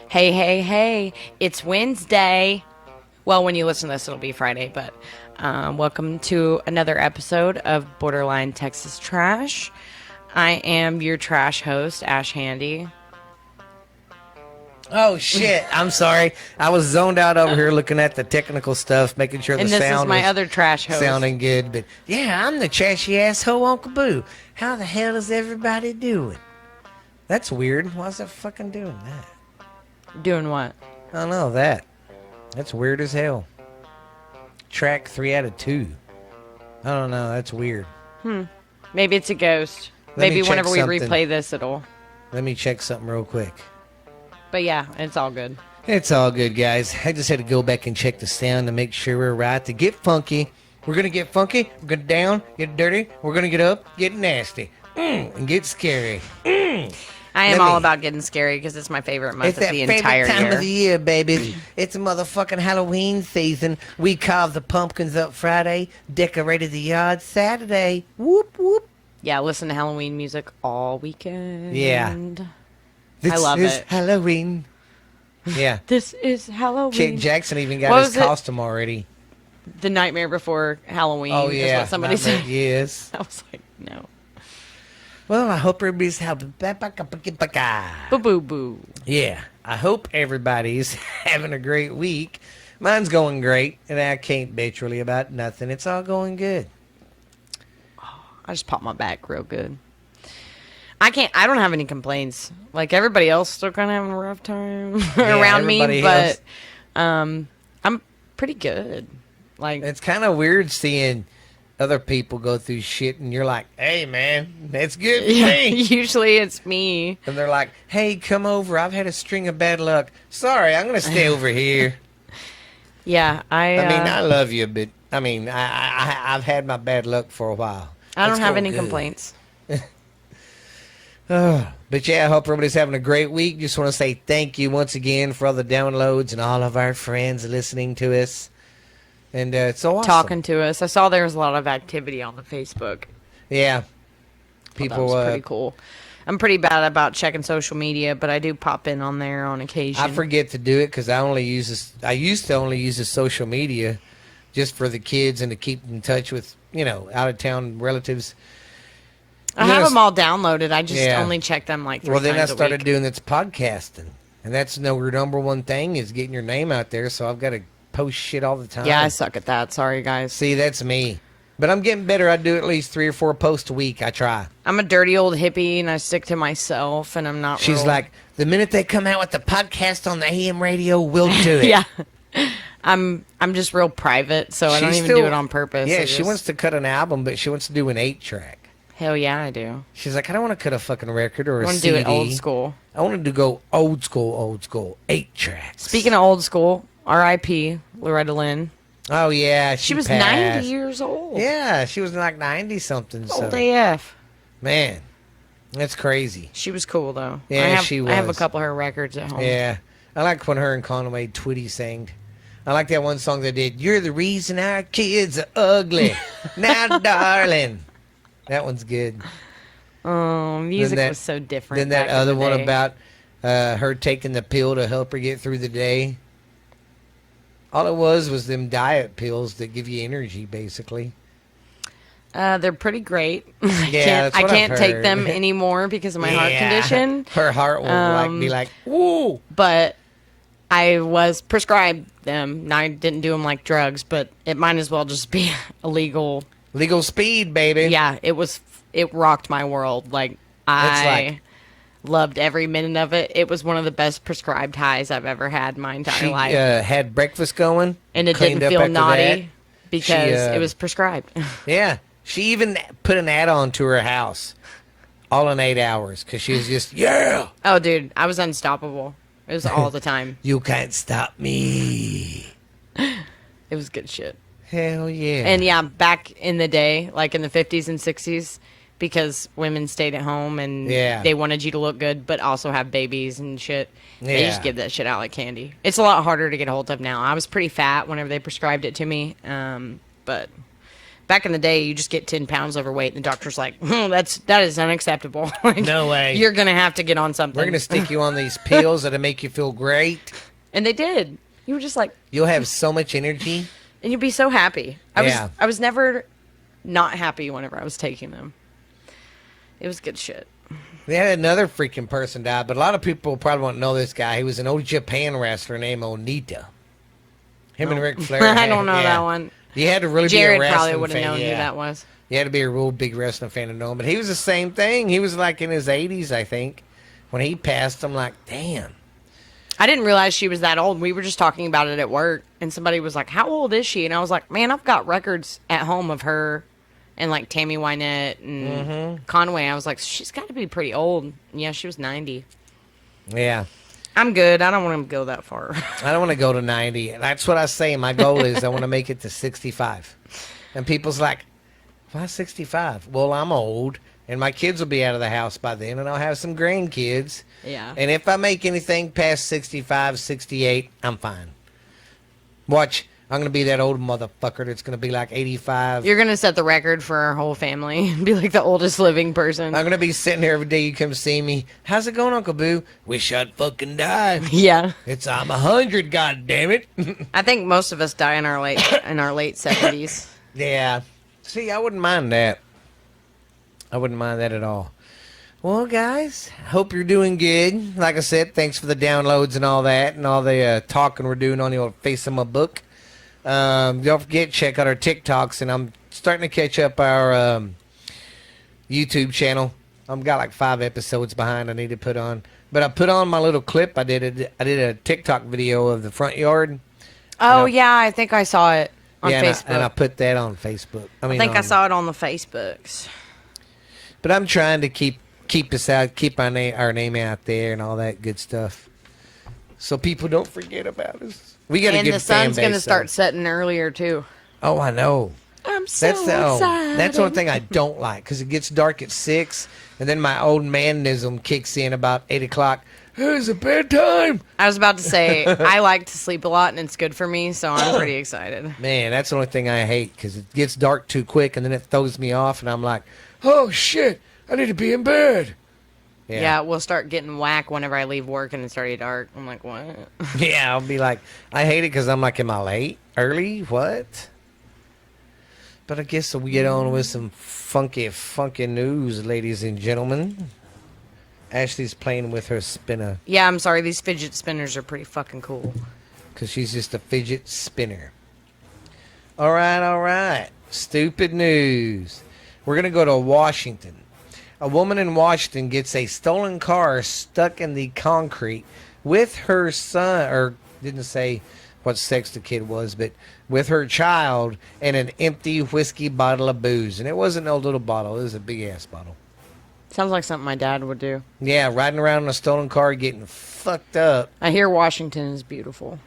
Hey, hey, hey, it's Wednesday. Well, when you listen to this, it'll be Friday, but welcome to another episode of Borderline Texas Trash. I am your trash host, Ash Handy. Oh, shit. I'm sorry. I was zoned out over here looking at the technical stuff, making sure the And this is sound my was other trash host. sounding good. But yeah, I'm the trashy asshole Uncle Boo. How the hell is everybody doing? That's weird. Why's it fucking doing that? Doing what? I don't know that. That's weird as hell. Track 3 out of 2. I don't know. That's weird. Maybe it's a ghost. Let me Maybe check whenever we something. replay this, it'll. Let me check something real quick. But yeah, it's all good. It's all good, guys. I just had to go back and check the sound to make sure we're right. To get funky, we're going to get funky, we're going to down, get dirty, we're going to get up, get nasty, and get scary. I am Let all me- about getting scary because it's my favorite month It's of that the favorite entire time year. of the year, baby. It's a motherfucking Halloween season. We carved the pumpkins up Friday, decorated the yard Saturday. Whoop, whoop. Yeah, listen to Halloween music all weekend. Yeah. This love is it. Halloween. Yeah. This is Halloween. Kid Jackson even got What his was it? costume already. The Nightmare Before Halloween Oh, is yeah. what somebody Nightmare- said. Yes. I was like, no. Well, I hope everybody's having. Boo boo. Yeah, I hope everybody's having a great week. Mine's going great, and I can't bitch really about nothing. It's all going good. I just popped my back real good. I don't have any complaints. Like everybody else still kind of having a rough time around me, everybody but else. I'm pretty good. Like It's kind of weird seeing other people go through shit, and you're like, "Hey, man, that's good for me." usually it's me. And they're like, "Hey, come over. I've had a string of bad luck. Sorry, I'm gonna stay over here." Yeah, I mean, I love you, but I mean, I've had my bad luck for a while. I don't It's have going any good. complaints. But yeah, I hope everybody's having a great week. Just want to say thank you once again for all the downloads and all of our friends listening to us. And it's so awesome. Talking to us. I saw there was a lot of activity on the Facebook. Yeah. That People, was pretty cool. I'm pretty bad about checking social media, but I do pop in on there on occasion. I forget to do it because I used to only use the social media just for the kids and to keep in touch with, out of town relatives. I have them all downloaded. I just Yeah. only check them like 3 Well, then I times a started week. doing this podcasting. And that's our number one thing is getting your name out there. So I've got to post shit all the time. Yeah, I suck at that. Sorry, guys. See, that's me. But I'm getting better. I do at least 3 or 4 posts a week. I try. I'm a dirty old hippie, and I stick to myself, and I'm not She's real- like, the minute they come out with the podcast on the AM radio, we'll do it. Yeah. I'm just real private, so I don't She's even do it on purpose. Yeah, I she just- wants to cut an album, but she wants to do an 8-track. Hell yeah, I do. She's like, I don't want to cut a fucking record or I a want to CD. do it old school. I want to go old school, 8 tracks. Speaking of old school, R.I.P. Loretta Lynn. Oh, yeah. She was passed. 90 years old. Yeah, she was like 90-something. So. Old AF. Man, that's crazy. She was cool, though. Yeah, I she have a was. couple of her records at home. Yeah. I like when her and Conway Twitty sang. I like that one song they did. You're the reason our kids are ugly. Now, darling. That one's good. Oh, music Then that- was so different. Then that back in other the one day. about her taking the pill to help her get through the day. All it was them diet pills that give you energy, basically. They're pretty great. Yeah, that's I what I've can't take heard. them anymore because of my heart condition. Her heart will be like, woo. But I was prescribed them. Now I didn't do them like drugs, but it might as well just be illegal. Legal speed, baby. Yeah, it rocked my world. Like I loved every minute of it. It was one of the best prescribed highs I've ever had in my entire She life. had breakfast going. And it cleaned didn't up feel after naughty that. because She, it was prescribed. Yeah. She even put an add-on to her house. All in 8 hours. Because she was just, yeah. Oh, dude, I was unstoppable. It was all the time. You can't stop me. It was good shit. Hell yeah. And yeah, back in the day, like in the 50s and 60s, because women stayed at home and they wanted you to look good, but also have babies and shit. They just give that shit out like candy. It's a lot harder to get a hold of now. I was pretty fat whenever they prescribed it to me, but Back in the day, you just get 10 pounds overweight, and the doctor's like, that is unacceptable. Like, No way. You're going to have to get on something. We're going to stick you on these pills that'll make you feel great. And they did. You were just like... You'll have so much energy. And you'd be so happy. Yeah. I was never not happy whenever I was taking them. It was good shit. They had another freaking person die, but a lot of people probably won't know this guy. He was an old Japan wrestler named Onita. Him and Ric Flair. I don't know that one. You had to really Jared be a wrestling probably would have fan. known who that was. You had to be a real big wrestling fan to know him. But he was the same thing. He was like in his 80s, I think. When he passed, I'm like, damn. I didn't realize she was that old. We were just talking about it at work, and somebody was like, how old is she? And I was like, man, I've got records at home of her and like Tammy Wynette and Conway. I was like, she's got to be pretty old. Yeah, she was 90. Yeah. I'm good. I don't want to go that far. I don't want to go to 90. That's what I say. My goal is I want to make it to 65. And people's like, why 65? Well, I'm old, and my kids will be out of the house by then, and I'll have some grandkids. Yeah. And if I make anything past 65, 68, I'm fine. Watch. I'm going to be that old motherfucker that's going to be like 85. You're going to set the record for our whole family. Be like the oldest living person. I'm going to be sitting here every day you come see me. How's it going, Uncle Boo? Wish I'd fucking die. Yeah. I'm 100, goddammit. I think most of us die in our late 70s. Yeah. See, I wouldn't mind that. I wouldn't mind that at all. Well, guys, hope you're doing good. Like I said, thanks for the downloads and all that, and all the talking we're doing on the old face of my book. Don't forget, check out our TikToks, and I'm starting to catch up our YouTube channel. I've got like 5 episodes behind I need to put on. But I put on my little clip. I did a TikTok video of the front yard. Oh, yeah, I think I saw it on Facebook. And I put that on Facebook. I think I saw it on the Facebooks. But I'm trying to keep us out, keep our name out there and all that good stuff. So people don't forget about us. We got a good fan base. And the sun's going to start setting earlier, too. Oh, I know. I'm so excited. That's one thing I don't like, because it gets dark at 6, and then my old manism kicks in about 8 o'clock. It's a bedtime. I was about to say, I like to sleep a lot, and it's good for me, so I'm pretty excited. Man, that's the only thing I hate, because it gets dark too quick, and then it throws me off, and I'm like, oh, shit, I need to be in bed. Yeah, we'll start getting whack whenever I leave work and it's already dark. I'm like, what? Yeah, I'll be like, I hate it because I'm like, am I late? Early? What? But I guess we'll get on with some funky news, ladies and gentlemen. Ashley's playing with her spinner. Yeah, I'm sorry. These fidget spinners are pretty fucking cool. Because she's just a fidget spinner. All right. Stupid news. We're going to go to Washington. A woman in Washington gets a stolen car stuck in the concrete with her son, or didn't say what sex the kid was, but with her child and an empty whiskey bottle of booze. And it wasn't no little bottle. It was a big-ass bottle. Sounds like something my dad would do. Yeah, riding around in a stolen car getting fucked up. I hear Washington is beautiful.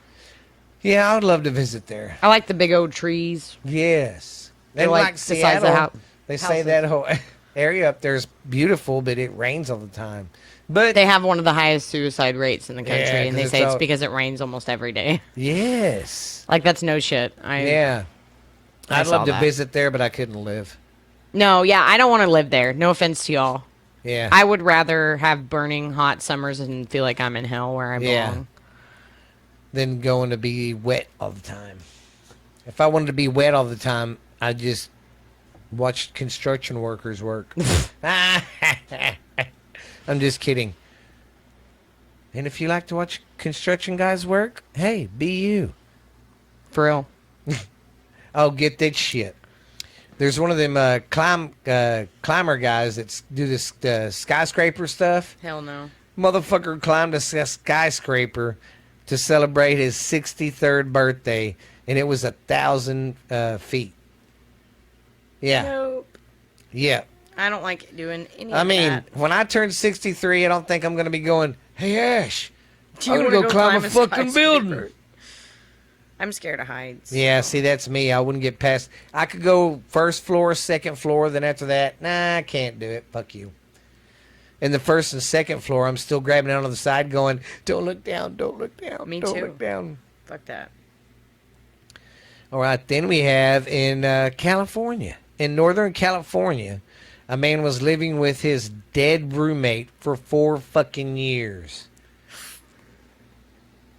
Yeah, I would love to visit there. I like the big old trees. Yes. They're like Seattle, the they say that whole area up there is beautiful, but it rains all the time. But they have one of the highest suicide rates in the country, Yeah, and they say it's because it rains almost every day. Yes. Like, that's no shit. I'd love to visit there, but I couldn't live. No, yeah, I don't want to live there. No offense to y'all. Yeah. I would rather have burning hot summers and feel like I'm in hell where I belong. Than going to be wet all the time. If I wanted to be wet all the time, I'd just watch construction workers work. I'm just kidding. And if you like to watch construction guys work, hey, be you. For real. Oh, get that shit. There's one of them climber guys that do this skyscraper stuff. Hell no. Motherfucker climbed a skyscraper to celebrate his 63rd birthday, and it was 1,000 feet. Yeah. Nope. Yeah. I don't like doing any of that. When I turn 63, I don't think I'm going to be going, hey, Ash, Do I'm you going to wanna go climb a fucking skyscraper? building. I'm scared of heights. Yeah, see, that's me. I wouldn't get past. I could go first floor, second floor, then after that, nah, I can't do it. Fuck you. In the first and second floor, I'm still grabbing out on the side going, don't look down, don't look down, Me don't too. look down. Fuck that. All right, then we have in California. In Northern California, a man was living with his dead roommate for 4 fucking years.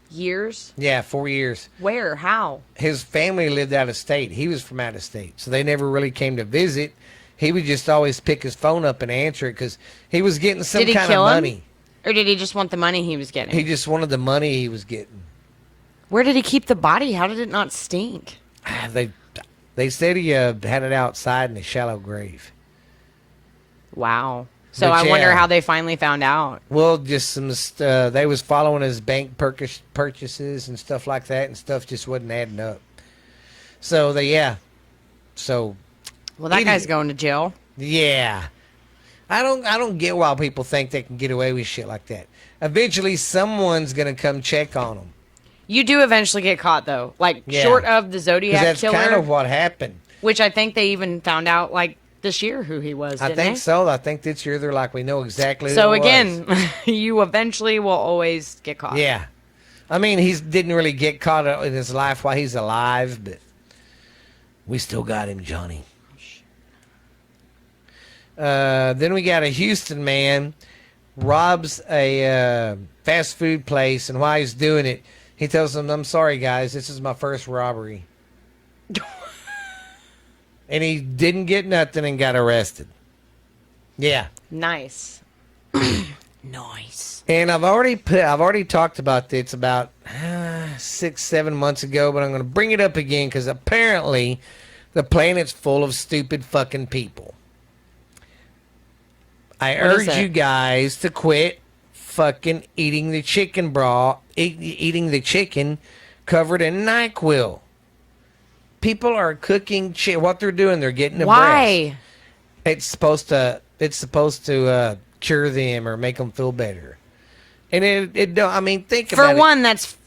Years? Yeah, 4 years. Where? How? His family lived out of state. He was from out of state, so they never really came to visit. He would just always pick his phone up and answer it because he was getting some Did he kind of kill him? money. Or did he just want the money he was getting? He just wanted the money he was getting. Where did he keep the body? How did it not stink? They said he had it outside in a shallow grave. Wow. So But I wonder yeah. how they finally found out. Well, just some they was following his bank purchases and stuff like that, and stuff just wasn't adding up. So so Well, that Idiot. guy's going to jail. yeah, I don't get why people think they can get away with shit like that. Eventually, someone's gonna come check on them. You do eventually get caught, though. Like, Yeah. short of the Because Zodiac that's killer, kind of what happened. which I think they even found out, like, this year who he was, I didn't think they? so. I think this year they're like, we know exactly So who it was. again, you eventually will always get caught. Yeah. I mean, he didn't really get caught in his life while he's alive, but we still got him, Johnny. Then we got a Houston man robs a fast food place, and while he's doing it, he tells them, I'm sorry, guys, this is my first robbery. And he didn't get nothing and got arrested. Yeah. Nice. Nice. And I've already talked about this about 6-7 months ago, but I'm going to bring it up again because apparently the planet's full of stupid fucking people. I What is urge that? you guys to quit fucking eating the chicken eating the chicken covered in NyQuil. People are cooking what they're doing. They're getting a breast. Why? It's supposed to cure them or make them feel better. And it don't. I mean, think about For it. one, that's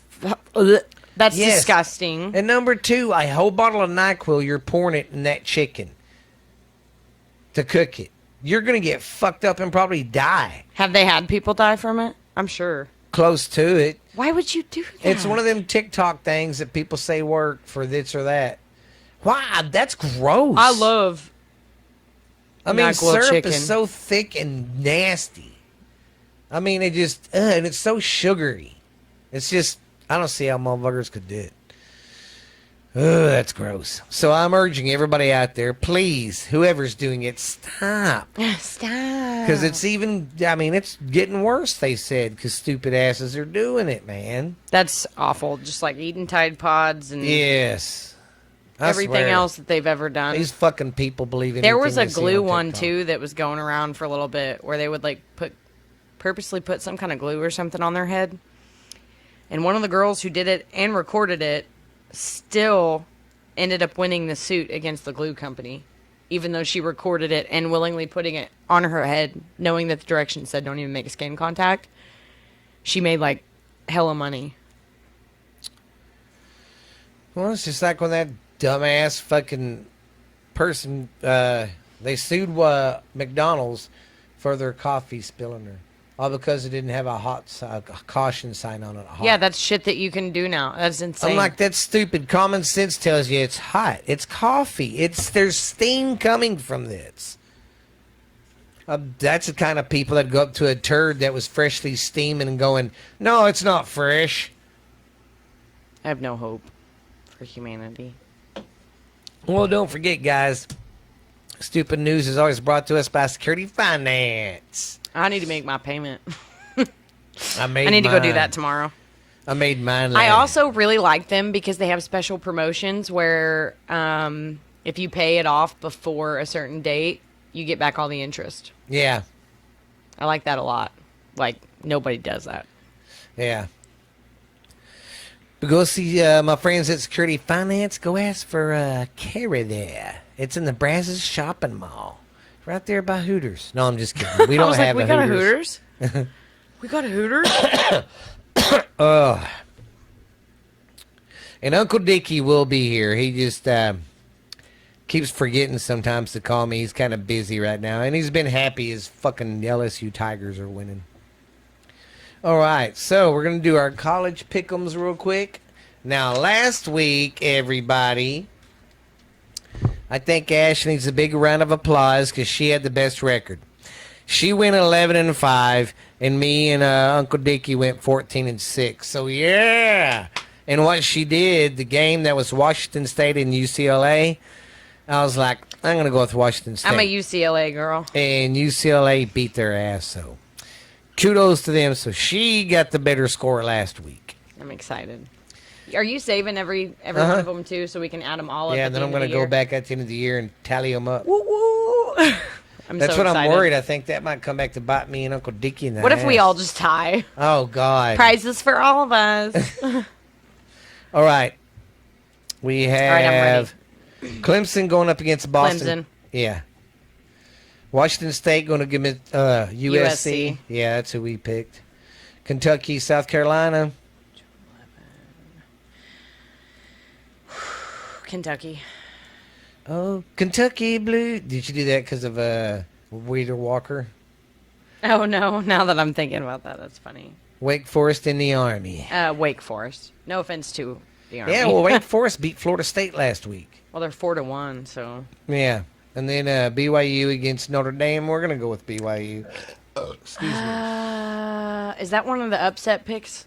Yes. disgusting. And number two, a whole bottle of NyQuil, you're pouring it in that chicken to cook it. You're gonna get fucked up and probably die. Have they had people die from it? I'm sure. Close to it. Why would you do that? It's one of them TikTok things that people say work for this or that. Why? That's gross. I love. I mean, NyQuil syrup chicken. is so thick and nasty. I mean, it just, and it's so sugary. It's just, I don't see how motherfuckers could do it. Oh, that's gross. So I'm urging everybody out there, please, whoever's doing it, stop. Stop. Because it's it's getting worse, they said, because stupid asses are doing it, man. That's awful. Just like eating Tide Pods and Yes. I everything swear. else that they've ever done. These fucking people believe in There was a anything they see glue on one TikTok. too that was going around for a little bit where they would like purposely put some kind of glue or something on their head. And one of the girls who did it and recorded it still ended up winning the suit against the glue company, even though she recorded it and willingly putting it on her head, knowing that the directions said don't even make a skin contact. She made like hella money. Well, it's just like when that dumbass fucking person, they sued McDonald's for their coffee spilling her. All because it didn't have a caution sign on it. Hot. Yeah, that's shit that you can do now. That's insane. I'm like, that's stupid. Common sense tells you it's hot. It's coffee. There's steam coming from this. That's the kind of people that go up to a turd that was freshly steaming and going, no, it's not fresh. I have no hope for humanity. Well, don't forget, guys, stupid news is always brought to us by Security Finance. I need to make my payment. I I need to go do that tomorrow. I made mine. I also really like them because they have special promotions where if you pay it off before a certain date, you get back all the interest. Yeah. I like that a lot. Like, nobody does that. Yeah. But go see my friends at Security Finance. Go ask for Carrie there. It's in the Brazos Shopping Mall. Right there by Hooters. No, I'm just kidding. We I don't was have like, a we got Hooters. a Hooters? We got a Hooters? And Uncle Dickie will be here. He just keeps forgetting sometimes to call me. He's kind of busy right now. And he's been happy his fucking LSU Tigers are winning. All right. So we're going to do our college pick'ems real quick. Now, last week, everybody, I think Ash needs a big round of applause because she had the best record. She went 11-5, and me and Uncle Dickie went 14-6. So yeah. And what she did, the game that was Washington State and UCLA, I was like, I'm gonna go with Washington State. I'm a UCLA girl. And UCLA beat their ass. So kudos to them. So she got the better score last week. I'm excited. Are you saving every one of them too, so we can add them all up? Yeah, at and then the I'm end going of to the go year? back at the end of the year and tally them up. Woo woo! That's so what excited. I'm worried. I think that might come back to bite me and Uncle Dickie in the What if we ass. all just tie? Oh, God. Prizes for all of us. All right. We have I'm Clemson going up against Boston. Clemson. Yeah. Washington State going to give it USC. USC. Yeah, that's who we picked. Kentucky, South Carolina. Kentucky. Oh, Kentucky Blue. Did you do that because of Weeder Walker? Oh, no. Now that I'm thinking about that, that's funny. Wake Forest in the Army. Wake Forest. No offense to the Army. Yeah, well, Wake Forest beat Florida State last week. Well, they're 4-1, so. Yeah. And then BYU against Notre Dame. We're going to go with BYU. Excuse me. Is that one of the upset picks?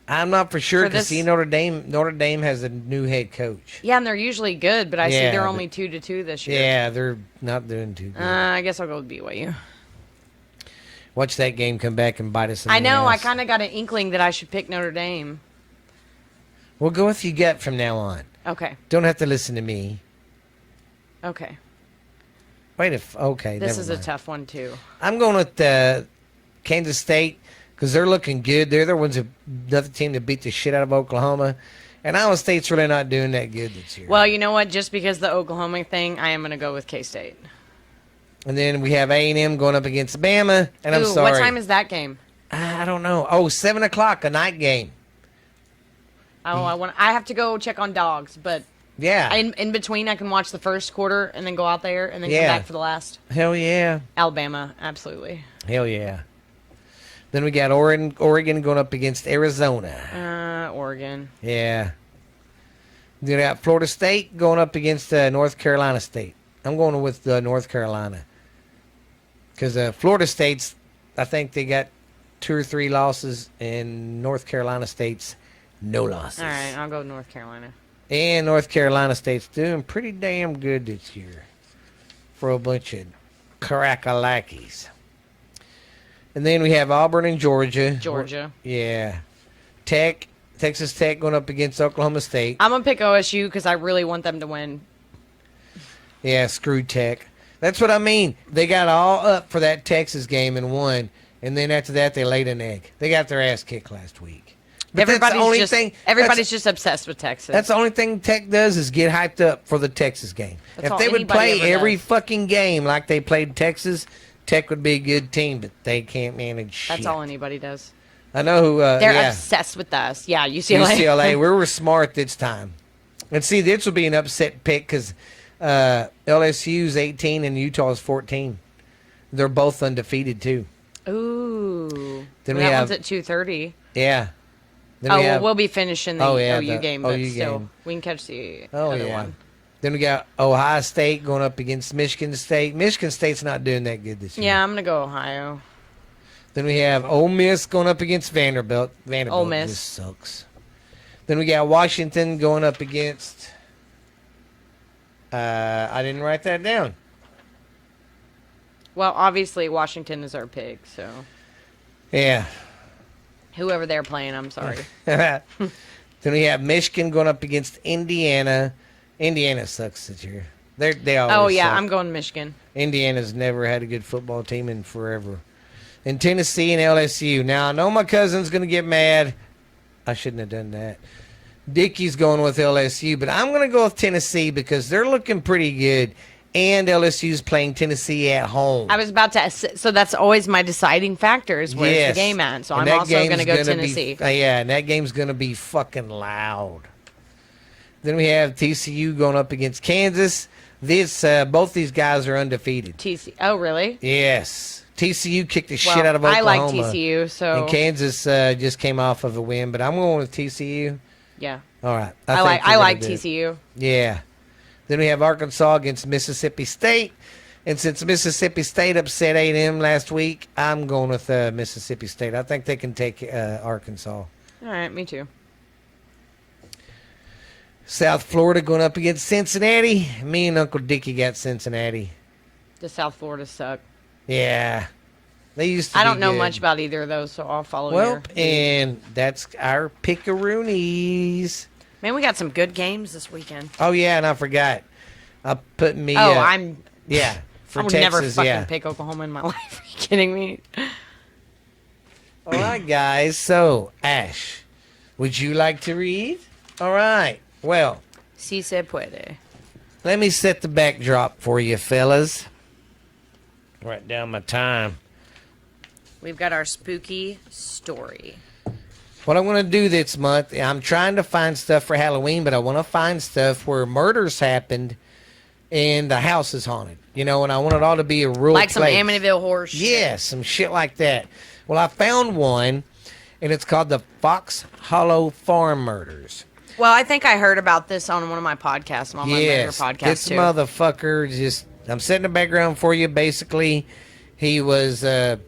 I'm not for sure For because this- see, Notre Dame has a new head coach. Yeah, and they're usually good, but I see Yeah, they're but- only 2-2 this year. Yeah, they're not doing too good. I guess I'll go with BYU. Watch that game come back and bite us in I the know. I ass. kind of got an inkling that I should pick Notre Dame. We'll go with you gut from now on. Okay. Don't have to listen to me. Okay. Wait okay. This never is a mind. tough one, too. I'm going with Kansas State because they're looking good. They're the ones another team that beat the shit out of Oklahoma. And Iowa State's really not doing that good this year. Well, you know what? Just because the Oklahoma thing, I am going to go with K-State. And then we have A&M going up against Bama. And I'm Ooh, sorry. what time is that game? I don't know. Oh, 7 o'clock, a night game. Oh, I have to go check on dogs, but Yeah. in between, I can watch the first quarter and then go out there and then come Yeah. back for the last. Hell yeah. Alabama, absolutely. Hell yeah. Then we got Oregon going up against Arizona. Oregon. Yeah. Then we got Florida State going up against North Carolina State. I'm going with North Carolina. Because Florida State's, I think they got 2 or 3 losses, and North Carolina State's no losses. All right, I'll go North Carolina. And North Carolina State's doing pretty damn good this year for a bunch of crack-a-lackies. And then we have Auburn and Georgia. Georgia. Yeah. Texas Tech going up against Oklahoma State. I'm going to pick OSU because I really want them to win. Yeah, screw Tech. That's what I mean. They got all up for that Texas game and won. And then after that, they laid an egg. They got their ass kicked last week. But Everybody's just obsessed with Texas. That's the only thing Tech does is get hyped up for the Texas game. That's If all they would anybody play ever every does. fucking game like they played Texas, Tech would be a good team, but they can't manage shit. That's all anybody does. I know who. They're yeah. obsessed with us. Yeah, UCLA. UCLA. We were smart this time. And see, this will be an upset pick because LSU's 18 and Utah's 14. They're both undefeated too. Ooh. Then Well, we that have- one's at 2:30. Yeah. Then Oh, we have, we'll be finishing the OU game, but OU still, game. we can catch the Oh other yeah. one. Then we got Ohio State going up against Michigan State. Michigan State's not doing that good this year. Yeah, I'm gonna go Ohio. Then we have Ole Miss going up against Vanderbilt. Vanderbilt Ole Miss. just sucks. Then we got Washington going up against. I didn't write that down. Well, obviously Washington is our pick, so Yeah. whoever they're playing, I'm sorry. Then we have Michigan going up against Indiana. Indiana sucks this year. They always Oh yeah, suck. I'm going Michigan. Indiana's never had a good football team in forever. And Tennessee and LSU. Now, I know my cousin's going to get mad. I shouldn't have done that. Dickie's going with LSU, but I'm going to go with Tennessee because they're looking pretty good. And LSU's playing Tennessee at home. I was about to. So that's always my deciding factor is where's Yes. the game at. So And I'm that also going to game's go gonna Tennessee. Yeah, and that game's going to be fucking loud. Then we have TCU going up against Kansas. Both these guys are undefeated. TCU. Oh really? Yes. TCU kicked the Well, shit out of I Oklahoma. like TCU, so And Kansas just came off of a win, but I'm going with TCU. yeah. All right. I think like they're gonna do it. TCU. Yeah. Then we have Arkansas against Mississippi State. And since Mississippi State upset A&M last week, I'm going with Mississippi State. I think they can take Arkansas. All right, me too. South Florida going up against Cincinnati. Me and Uncle Dickie got Cincinnati. The South Florida suck. Yeah. They used to I don't be know good. much about either of those, so I'll follow Well, your lead. and that's our pickaroonies. Man, we got some good games this weekend. Oh, yeah, and I forgot. I put me... I'm... Yeah, for I would Texas, never fucking yeah. pick Oklahoma in my life. Are you kidding me? All right, guys. So, Ash, would you like to read? All right. Well, Si se puede. let me set the backdrop for you, fellas. Write down my time. We've got our spooky story. What I'm going to do this month, I'm trying to find stuff for Halloween, but I want to find stuff where murders happened and the house is haunted. You know, and I want it all to be a real Like some place. Amityville horror shit. Yeah, some shit like that. Well, I found one, and it's called the Fox Hollow Farm Murders. Well, I think I heard about this on one of my podcasts, on my major Yes, podcasts, this too. motherfucker just... I'm setting the background for you. Basically, he was a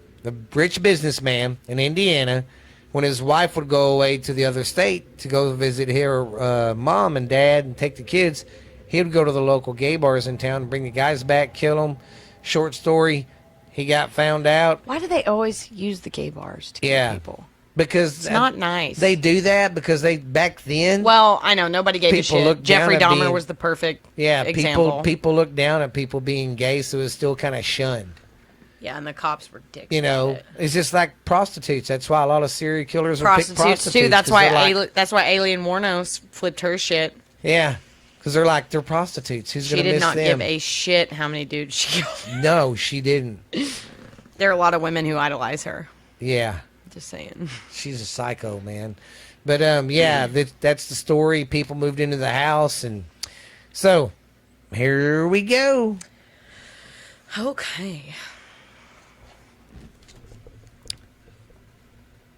rich businessman in Indiana. When his wife would go away to the other state to go visit her mom and dad and take the kids, he would go to the local gay bars in town and bring the guys back, kill them. Short story, he got found out. Why do they always use the gay bars to Yeah. kill people? Because It's not nice. They do that because they back then. Well, I know nobody gave a People shit. look down Jeffrey at Dahmer being- was the perfect yeah, example. people look down at people being gay, so it's still kind of shunned. Yeah, and the cops were dicks. You know, about it. it's just like prostitutes. That's why a lot of serial killers will pick Prostitutes prostitutes. too. That's 'cause why they're like, that's why Alien Warnos flipped her shit. yeah, because they're like, they're prostitutes. Who's She gonna did miss not them? give a shit how many dudes she killed. No, she didn't. There are a lot of women who idolize her. Yeah, Just saying. she's a psycho, man. But yeah, that's the story. People moved into the house, and so here we go. Okay.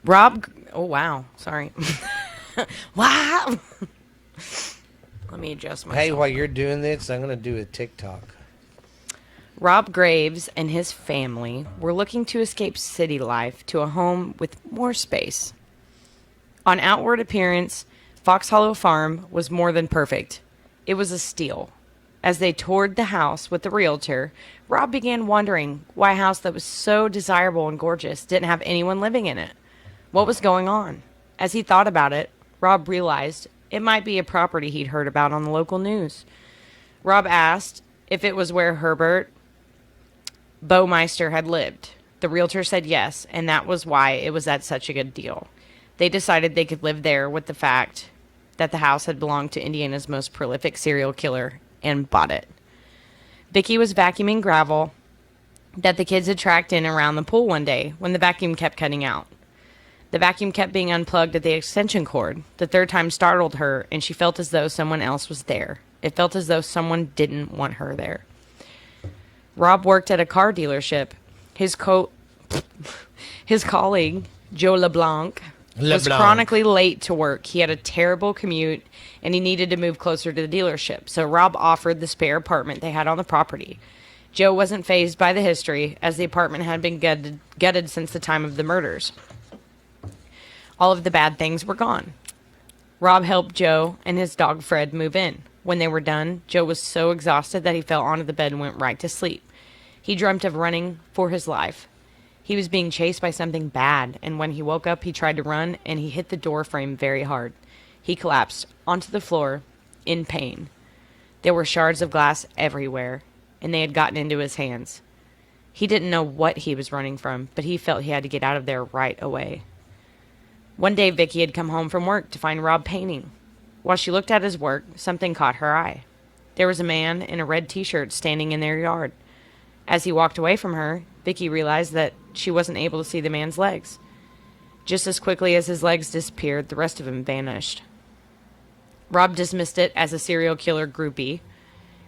Rob. Oh wow. Sorry. Wow. Let me adjust myself. Hey, while you're doing this, I'm gonna do a TikTok. Rob Graves and his family were looking to escape city life to a home with more space. On outward appearance, Fox Hollow Farm was more than perfect. It was a steal. As they toured the house with the realtor, Rob began wondering why a house that was so desirable and gorgeous didn't have anyone living in it. What was going on? As he thought about it, Rob realized it might be a property he'd heard about on the local news. Rob asked if it was where Herbert Baumeister had lived. The realtor said yes, and that was why it was at such a good deal. They decided they could live there with the fact that the house had belonged to Indiana's most prolific serial killer and bought it. Vicky was vacuuming gravel that the kids had tracked in around the pool one day when the vacuum kept cutting out. The vacuum kept being unplugged at the extension cord. The third time startled her, and she felt as though someone else was there. It felt as though someone didn't want her there. Rob worked at a car dealership. His colleague, Joe LeBlanc, was chronically late to work. He had a terrible commute, and he needed to move closer to the dealership. So Rob offered the spare apartment they had on the property. Joe wasn't fazed by the history, as the apartment had been gutted since the time of the murders. All of the bad things were gone. Rob helped Joe and his dog Fred move in. When they were done, Joe was so exhausted that he fell onto the bed and went right to sleep. He dreamt of running for his life. He was being chased by something bad, and when he woke up, he tried to run, and he hit the door frame very hard. He collapsed onto the floor in pain. There were shards of glass everywhere, and they had gotten into his hands. He didn't know what he was running from, but he felt he had to get out of there right away. One day, Vicky had come home from work to find Rob painting. While she looked at his work, something caught her eye. There was a man in a red t-shirt standing in their yard. As he walked away from her, Vicky realized that she wasn't able to see the man's legs. Just as quickly as his legs disappeared, the rest of him vanished. Rob dismissed it as a serial killer groupie.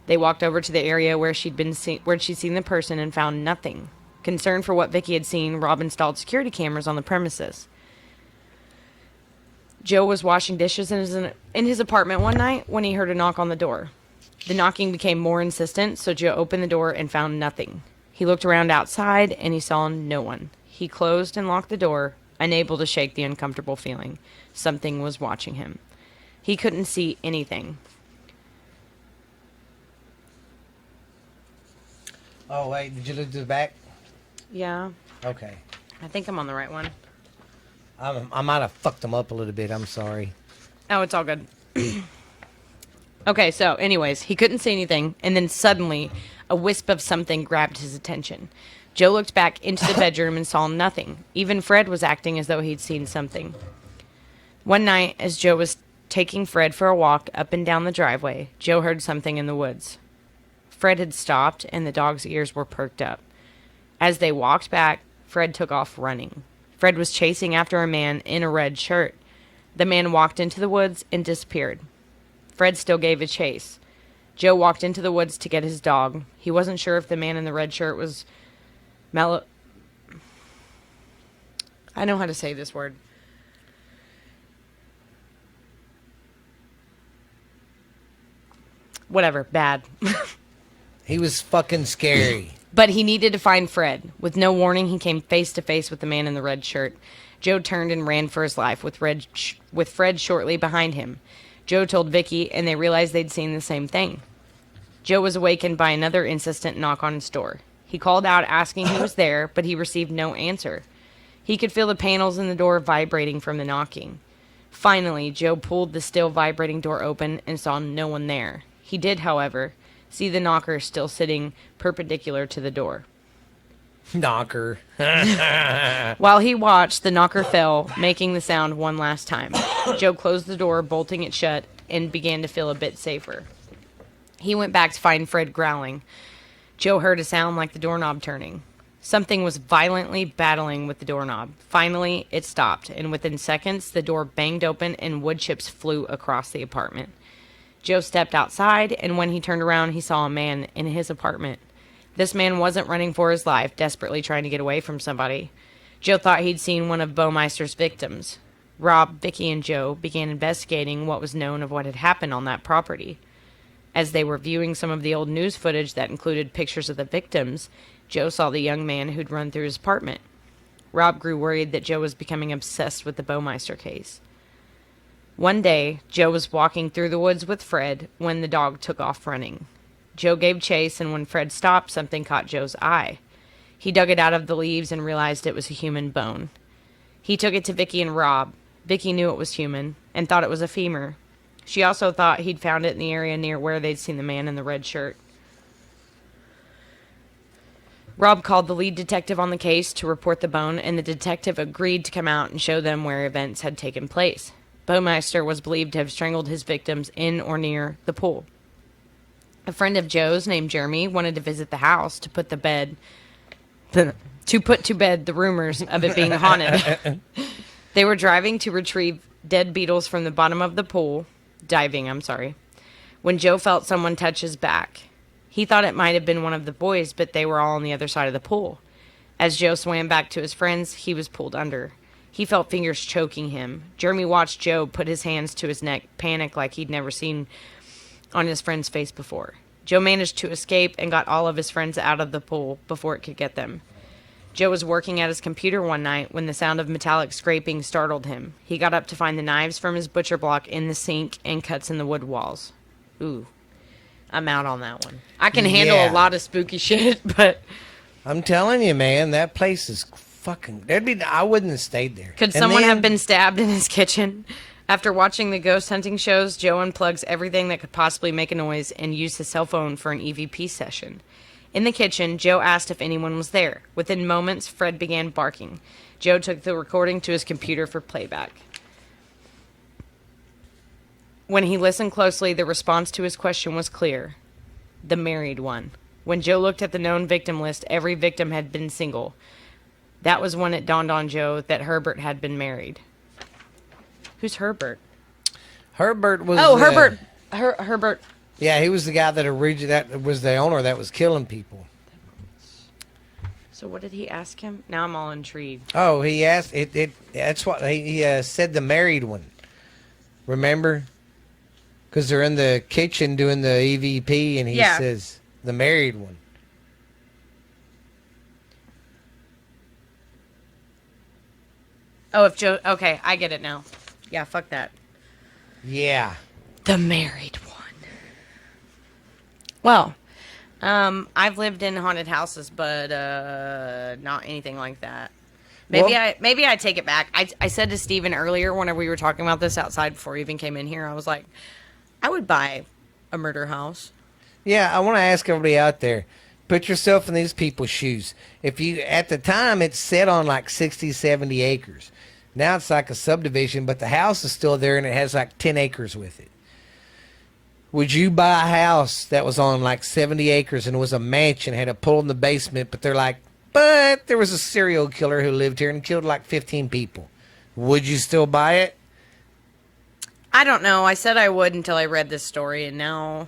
They walked over to the area where she'd seen the person and found nothing. Concerned for what Vicky had seen, Rob installed security cameras on the premises. Joe was washing dishes in his apartment one night when he heard a knock on the door. The knocking became more insistent, so Joe opened the door and found nothing. He looked around outside and he saw no one. He closed and locked the door, unable to shake the uncomfortable feeling. Something was watching him. He couldn't see anything. Oh, wait, did you look to the back? Yeah, Okay. I think I'm on the right one. I might have fucked them up a little bit. I'm sorry. Oh, it's all good. Okay, so anyways, he couldn't see anything, and then suddenly a wisp of something grabbed his attention. Joe looked back into the bedroom and saw nothing. Even Fred was acting as though he'd seen something. One night, as Joe was taking Fred for a walk up and down the driveway, Joe heard something in the woods. Fred had stopped, and the dog's ears were perked up. As they walked back, Fred took off running. Fred was chasing after a man in a red shirt. The man walked into the woods and disappeared. Fred still gave a chase. Joe walked into the woods to get his dog. He wasn't sure if the man in the red shirt was I know how to say this word. Whatever, bad. He was fucking scary. But he needed to find Fred. With no warning, he came face to face with the man in the red shirt. Joe turned and ran for his life, with Fred shortly behind him. Joe told Vicky, and they realized they'd seen the same thing. Joe was awakened by another insistent knock on his door. He called out asking who was there, but he received no answer. He could feel the panels in the door vibrating from the knocking. Finally, Joe pulled the still vibrating door open and saw no one there. He did, however, see the knocker still sitting perpendicular to the door. Knocker. While he watched, the knocker fell, making the sound one last time. Joe closed the door, bolting it shut, and began to feel a bit safer. He went back to find Fred growling. Joe heard a sound like the doorknob turning. Something was violently battling with the doorknob. Finally, it stopped, and within seconds, the door banged open and wood chips flew across the apartment. Joe stepped outside, and when he turned around, he saw a man in his apartment. This man wasn't running for his life, desperately trying to get away from somebody. Joe thought he'd seen one of Baumeister's victims. Rob, Vicky, and Joe began investigating what was known of what had happened on that property. As they were viewing some of the old news footage that included pictures of the victims, Joe saw the young man who'd run through his apartment. Rob grew worried that Joe was becoming obsessed with the Baumeister case. One day, Joe was walking through the woods with Fred when the dog took off running. Joe gave chase, and when Fred stopped, something caught Joe's eye. He dug it out of the leaves and realized it was a human bone. He took it to Vicky and Rob. Vicky knew it was human and thought it was a femur. She also thought he'd found it in the area near where they'd seen the man in the red shirt. Rob called the lead detective on the case to report the bone, and the detective agreed to come out and show them where events had taken place. Baumeister was believed to have strangled his victims in or near the pool. A friend of Joe's named Jeremy wanted to visit the house to put to bed the rumors of it being haunted. They were driving to retrieve dead beetles from the bottom of the pool, when Joe felt someone touch his back. He thought it might have been one of the boys, but they were all on the other side of the pool. As Joe swam back to his friends, he was pulled under. He felt fingers choking him. Jeremy watched Joe put his hands to his neck, panic like he'd never seen on his friend's face before. Joe managed to escape and got all of his friends out of the pool before it could get them. Joe was working at his computer one night when the sound of metallic scraping startled him. He got up to find the knives from his butcher block in the sink and cuts in the wood walls. Ooh, I'm out on that one. I can handle a lot of spooky shit, but I'm telling you, man, that place is fucking... I wouldn't have stayed there. Could someone have been stabbed in his kitchen? After watching the ghost hunting shows, Joe unplugs everything that could possibly make a noise and used his cell phone for an EVP session. In the kitchen, Joe asked if anyone was there. Within moments, Fred began barking. Joe took the recording to his computer for playback. When he listened closely, the response to his question was clear. The married one. When Joe looked at the known victim list, every victim had been single. That was when it dawned on Joe that Herbert had been married. Who's Herbert? Herbert was... Oh, Herbert. Herbert. Yeah, he was the guy that was the owner that was killing people. So what did he ask him? Now I'm all intrigued. Oh, he asked... That's what he said, the married one. Remember? Because they're in the kitchen doing the EVP, and he says, the married one. Oh, if Joe... Okay, I get it now. Yeah, fuck that. Yeah. The married one. Well, I've lived in haunted houses, but not anything like that. Maybe I take it back. I said to Steven earlier when we were talking about this outside before he even came in here, I was like, I would buy a murder house. Yeah, I want to ask everybody out there, put yourself in these people's shoes. If you, at the time, it's set on like 60, 70 acres. Now it's like a subdivision, but the house is still there and it has like 10 acres with it. Would you buy a house that was on like 70 acres and it was a mansion, had a pool in the basement, but they're like, but there was a serial killer who lived here and killed like 15 people. Would you still buy it? I don't know. I said I would until I read this story, and now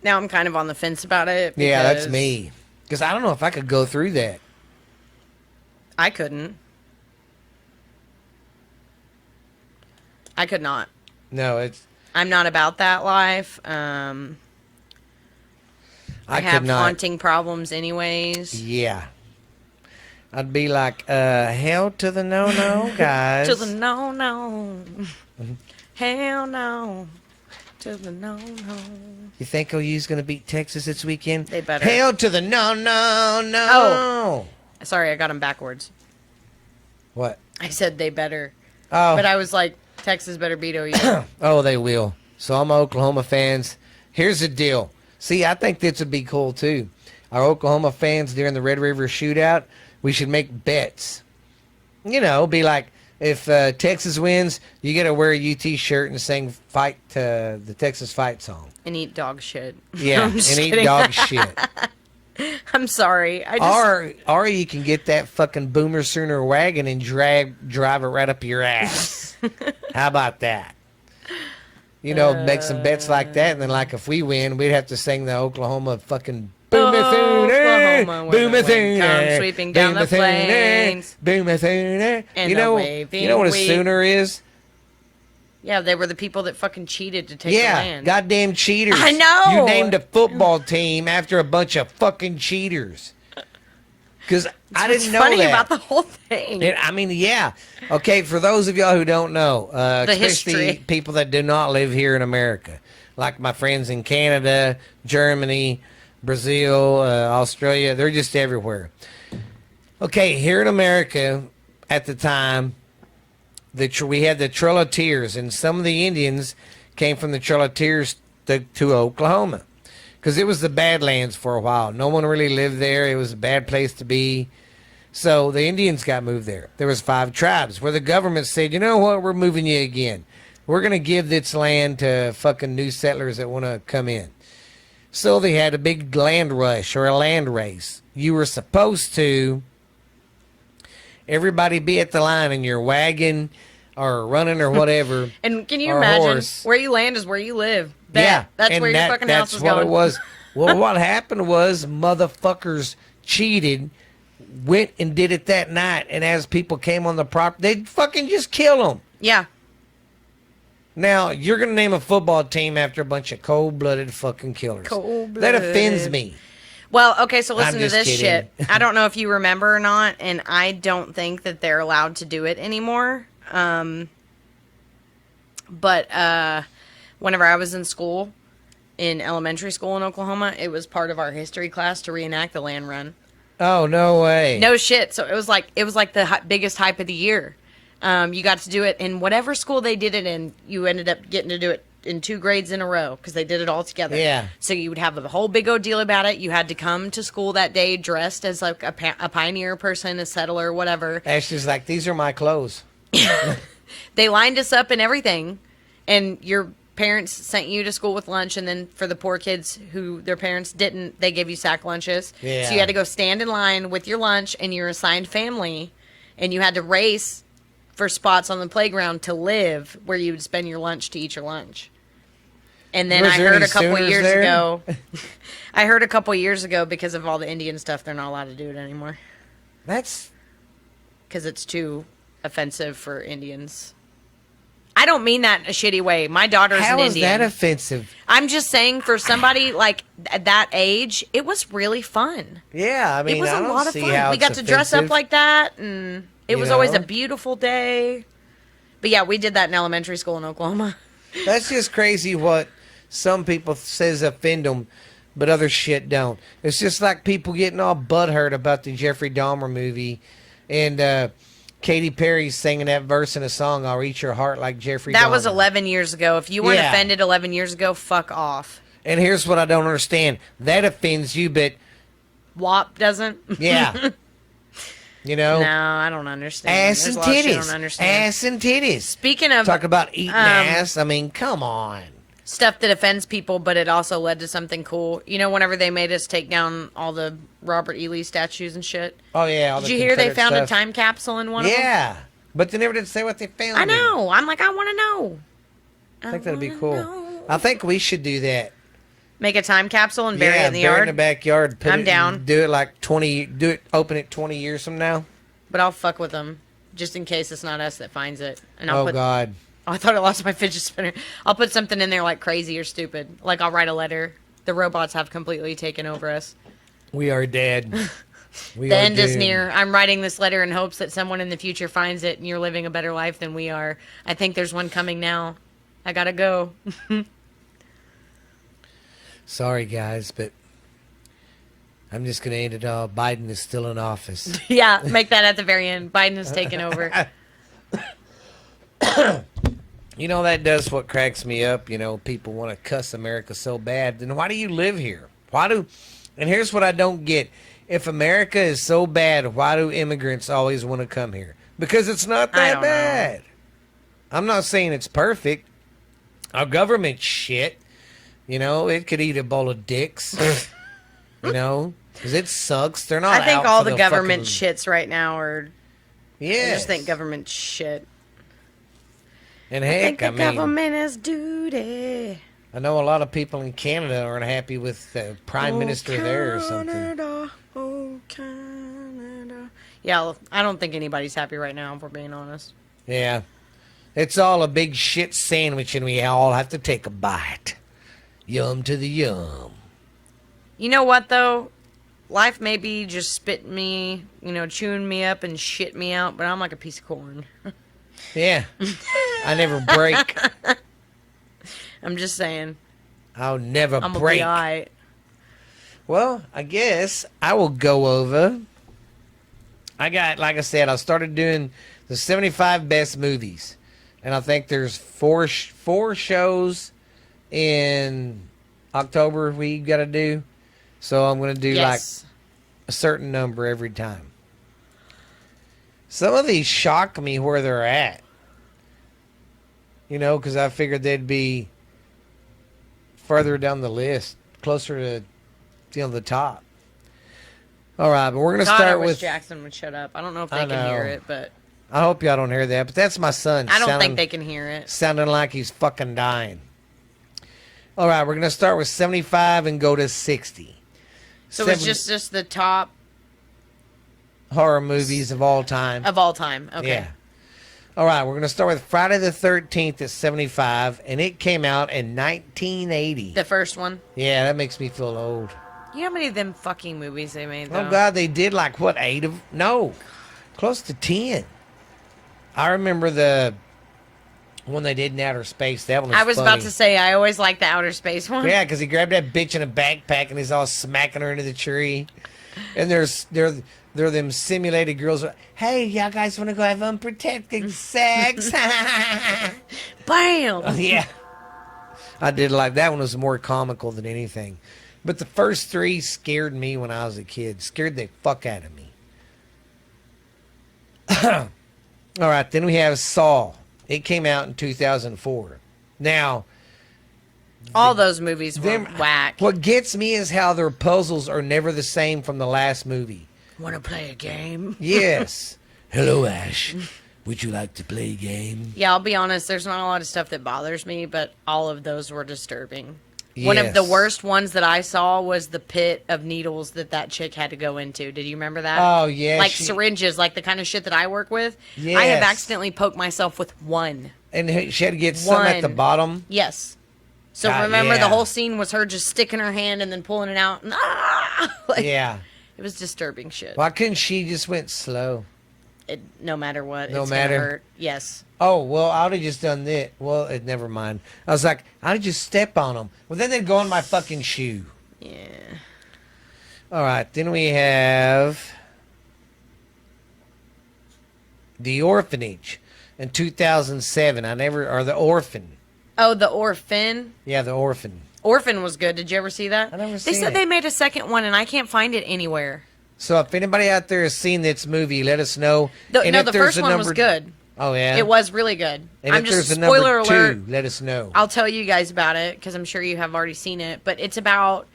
I'm kind of on the fence about it. Yeah, that's me. Because I don't know if I could go through that. I couldn't. I could not. No, I'm not about that life. I have haunting problems anyways. Yeah. I'd be like, hell to the no, guys. To the no. Hell no. To the no. You think OU's going to beat Texas this weekend? They better. Hell to the no. Oh. Sorry, I got them backwards. What? I said they better. Oh. But I was like, Texas better beat OU. Oh, they will. So I'm Oklahoma fans. Here's the deal. See, I think this would be cool, too. Our Oklahoma fans during the Red River Shootout, we should make bets. You know, be like, if Texas wins, you got to wear a UT shirt and sing fight the Texas fight song. And eat dog shit. Yeah, and eat dog shit. I'm sorry. Or you can get that fucking Boomer Sooner wagon and drive it right up your ass. How about that? You know, make some bets like that, and then like if we win, we'd have to sing the Oklahoma fucking Boomer Sooner, Boomer Sooner, sweeping down the plains, Boomer Sooner. And you know what a Sooner is? Yeah, they were the people that fucking cheated to take the land. Goddamn cheaters. I know. You named a football team after a bunch of fucking cheaters. Because I didn't know funny that. About the whole thing. I mean, yeah. Okay, for those of y'all who don't know, especially history. people that do not live here in America, like my friends in Canada, Germany, Brazil, Australia, they're just everywhere. Okay, here in America, at the time, we had the Trail of Tears, and some of the Indians came from the Trail of Tears to Oklahoma. Because it was the Badlands for a while. No one really lived there. It was a bad place to be. So the Indians got moved there. There was 5 tribes where the government said, you know what, we're moving you again. We're going to give this land to fucking new settlers that want to come in. So they had a big land rush or a land race. You were supposed to, everybody be at the line in your wagon or running or whatever. And can you imagine, horse. Where you land is where you live. That's where your fucking house is going. That's what it was. Well, what happened was motherfuckers cheated, went and did it that night, and as people came on the property, they'd fucking just kill them. Yeah. Now, you're going to name a football team after a bunch of cold-blooded fucking killers. Cold-blooded. That offends me. Well, okay, so listen to this kidding. shit. I don't know if you remember or not, and I don't think that they're allowed to do it anymore. But whenever I was in school, in elementary school in Oklahoma, it was part of our history class to reenact the land run. Oh, no way. No shit. So it was like the biggest hype of the year. You got to do it in whatever school they did it in. You ended up getting to do it in 2 grades in a row because they did it all together. Yeah. So you would have a whole big old deal about it. You had to come to school that day dressed as like a pioneer person, a settler, whatever. Ashley's like, these are my clothes. They lined us up and everything, and your parents sent you to school with lunch, and then for the poor kids who their parents didn't, they gave you sack lunches. Yeah. So you had to go stand in line with your lunch and your assigned family, and you had to race for spots on the playground to live where you would spend your lunch to eat your lunch. And then I heard a couple years ago, because of all the Indian stuff, they're not allowed to do it anymore. That's because it's too offensive for Indians. I I don't mean that in a shitty way. My daughter's How an is Indian. that offensive? I'm just saying, for somebody like at that age, it was really fun. Yeah, I mean, It was I a don't lot of see fun. how We it's got to dress up offensive. like that, and it You was always a know? beautiful day. But yeah, we did that in elementary school in Oklahoma. That's just crazy what some people says offend them, but other shit don't. It's just like people getting all butthurt about the Jeffrey Dahmer movie, and Katy Perry singing that verse in a song, "I'll reach your heart like Jeffrey Dahmer." That was 11 years ago. If you weren't Yeah. offended 11 years ago, fuck off. And here's what I don't understand. That offends you, but WAP doesn't? yeah. You know? No, I don't understand. Ass There's and a lot of shit I titties. don't understand. Ass and titties. Speaking of Talk about eating ass. I mean, come on. stuff that offends people, but it also led to something cool. You know, whenever they made us take down all the Robert E. Lee statues and shit. Oh, yeah. all Did the you hear they Confederate found a stuff. time capsule in one of them? Yeah. But they never did say what they found. I in it. know. I'm like, I want to know. I think that'd be wanna cool. know. I think we should do that. Make a time capsule and bury it in the bury it yard. in the backyard. I'm down. Do it like 20. Do it. Open it 20 years from now. But I'll fuck with them just in case it's not us that finds it. And I'll Oh put. God. Oh, I thought I lost my fidget spinner. I'll put something in there like crazy or stupid. Like I'll write a letter. The robots have completely taken over us. We are dead. We The are end is doomed. near. I'm writing this letter in hopes that someone in the future finds it and you're living a better life than we are. I think there's one coming now. I gotta go. Sorry, guys, but I'm just gonna end it all. Biden is still in office. Yeah, make that at the very end. Biden has taken over. You know, that does what cracks me up. You know, people want to cuss America so bad. Then why do you live here? And here's what I don't get. If America is so bad, why do immigrants always want to come here? Because it's not I that don't know. bad. I'm not saying it's perfect. Our government's shit. You know, it could eat a bowl of dicks. You know, because it sucks. They're not I think out all for the government fucking- shits right now are. I Yes. just think government shit. And I think heck, the I mean, government is duty. I know a lot of people in Canada aren't happy with the prime minister there or something. Canada, oh, Canada. Yeah, I don't think anybody's happy right now, if we're being honest. Yeah. It's all a big shit sandwich and we all have to take a bite. Yum to the yum. You know what, though? Life may be just spitting me, chewing me up and shit me out, but I'm like a piece of corn. Yeah. I never break. I'm just saying. I'll never I'm going to break. be all right. Well, I guess I will go over. I got, like I said, I started doing the 75 best movies. And I think there's four shows in October we got to do. So I'm going to do Yes. like a certain number every time. Some of these shock me where they're at. You know, because I figured they'd be further down the list, closer to the top. All right, but we're going to God, I start wish with... Jackson would shut up. I don't know if they I can hear know. it, but I hope y'all don't hear that, but that's my son. I don't think they can hear it. Sounding like he's fucking dying. All right, we're going to start with 75 and go to 60. So it's just the top horror movies of all time. of all time. Okay. Yeah. All right, we're going to start with Friday the 13th at 75, and it came out in 1980. The first one. Yeah, that makes me feel old. You know how many of them fucking movies they made, though? Oh, God, they did like, what, 8 of... No, close to 10. I remember the one they did in outer space. That one was I was funny. about to say, I always like the outer space one. Yeah, because he grabbed that bitch in a backpack and he's all smacking her into the tree. And there are them simulated girls. Hey, y'all guys want to go have unprotected sex? Bam! Yeah. I did like that one was more comical than anything. But the first 3 scared me when I was a kid. Scared the fuck out of me. All right, then we have Saw. It came out in 2004. Now, All those movies were them, whack. what gets me is how their puzzles are never the same from the last movie. Want to play a game? Yes. Hello, Ash. Would you like to play a game? Yeah, I'll be honest. There's not a lot of stuff that bothers me, but all of those were disturbing. One of the Yes. worst ones that I saw was the pit of needles that chick had to go into. Did you remember that? Oh, yeah. Like syringes, like the kind of shit that I work with. I have Yes. accidentally poked myself with one. And she had to get something at the One. bottom. Yes. So God, remember, yeah. the whole scene was her just sticking her hand and then pulling it out. And, like, Yeah. It was disturbing shit. Why couldn't she just went slow? No matter what, No it's matter. gonna hurt. Yes. Oh, well, I would have just done that. Well, never mind. I was like, I'd just step on them. Well, then they'd go on my fucking shoe. Yeah. All right, then we have The Orphanage in 2007. Or The Orphan. Oh, The Orphan. Yeah, The Orphan. Orphan was good. Did you ever see that? I never They seen said it. they made a second one, and I can't find it anywhere. So if anybody out there has seen this movie, let us know. No, And if the there's first a one was number- good. Oh, yeah? It was really good. And I'm if just there's a spoiler number alert. 2, let us know. I'll tell you guys about it because I'm sure you have already seen it. But it's about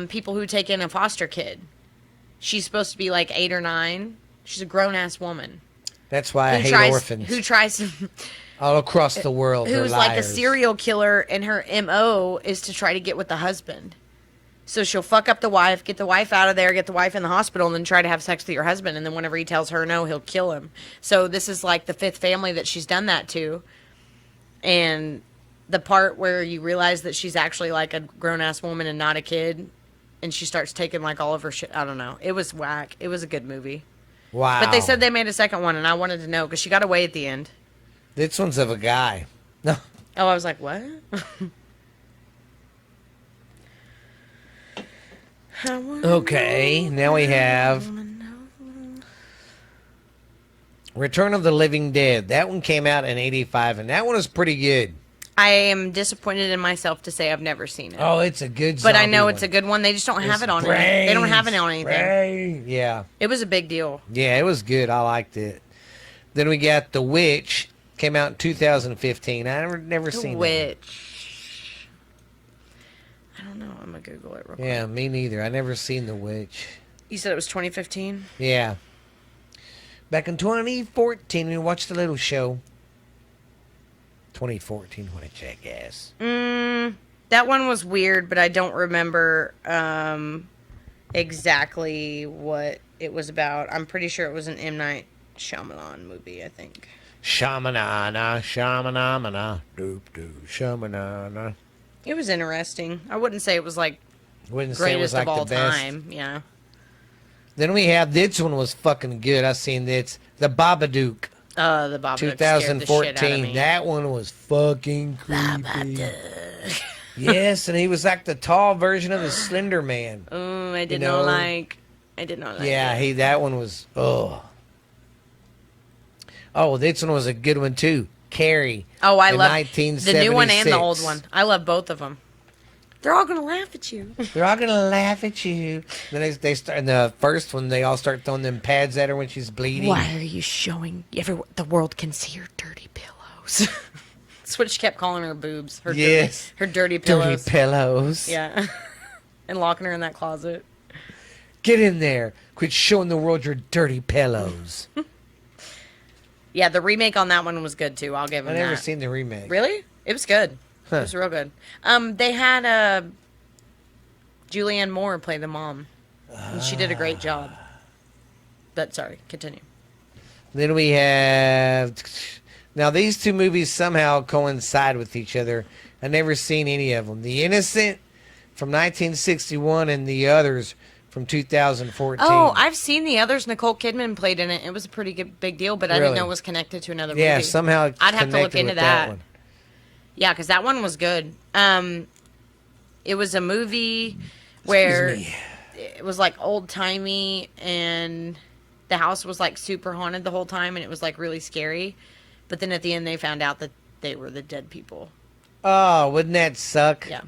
people who take in a foster kid. She's supposed to be like 8 or 9. She's a grown ass woman. That's why I hate orphans. Who tries all across the world. who's they're like a liars. serial killer, and her MO is to try to get with the husband. So she'll fuck up the wife, get the wife out of there, get the wife in the hospital, and then try to have sex with your husband. And then whenever he tells her no, he'll kill him. So this is like the 5th family that she's done that to. And the part where you realize that she's actually like a grown-ass woman and not a kid, and she starts taking like all of her shit. I don't know. It was whack. It was a good movie. Wow. But they said they made a second one, and I wanted to know because she got away at the end. This one's of a guy. No. Oh, I was like, what? Okay, now we have Return of the Living Dead. That one came out in 85, and that one was pretty good. I am disappointed in myself to say I've never seen it. Oh, it's a good But I zombie know one. it's a good one. They just don't have It's it on anything. They don't have it on brains, anything. brains. Yeah. It was a big deal. Yeah, it was good. I liked it. Then we got The Witch. Came out in 2015. I never seen The Witch. I don't know. I'm going to Google it real quick. Yeah, me neither. I never seen The Witch. You said it was 2015? Yeah. Back in 2014, we watched a little show. 2014, what a jackass. That one was weird, but I don't remember exactly what it was about. I'm pretty sure it was an M. Night Shyamalan movie, I think. Shamanana, shamanamana, doop doo, shamanana. It was interesting. I wouldn't say it was like Wouldn't say it was greatest like of all the best. time. Yeah. Then we have this one was fucking good. I seen this, The Babadook, The Babadook scared the shit out of 2014. me. That one was fucking creepy. Yes, and he was like the tall version of the Slender Man. Oh, I did You know? not like. I did not like. Yeah, it. that one was Oh, this one was a good one too. Carrie. Oh, I in love the new one and the 1976. old one. I love both of them. They're all gonna laugh at you. They're all gonna laugh at you. Then they start in the first one. They all start throwing them pads at her when she's bleeding. Why are you showing? The world can see your dirty pillows. That's what she kept calling her boobs. Her Yes. her dirty pillows. Dirty pillows. Yeah, and locking her in that closet. Get in there. Quit showing the world your dirty pillows. Yeah, the remake on that one was good too. I'll give them I never that. seen the remake. Really? It was good. Huh. It was real good. They had Julianne Moore play the mom, and she did a great job. But sorry, continue. Then we have. Now these two movies somehow coincide with each other. I never seen any of them. The Innocent from 1961 and The Others from 2014. Oh, I've seen the others. Nicole Kidman played in it. It was a pretty good, big deal, but I didn't Really? know it was connected to another yeah, movie. somehow it's I'd have to look connected into with that. one. Yeah, because that one was good. It was a movie where me. it was like old timey, and the house was like super haunted the whole time, and it was like really scary. But then at the end, they found out that they were the dead people. Oh, wouldn't that suck? Yeah,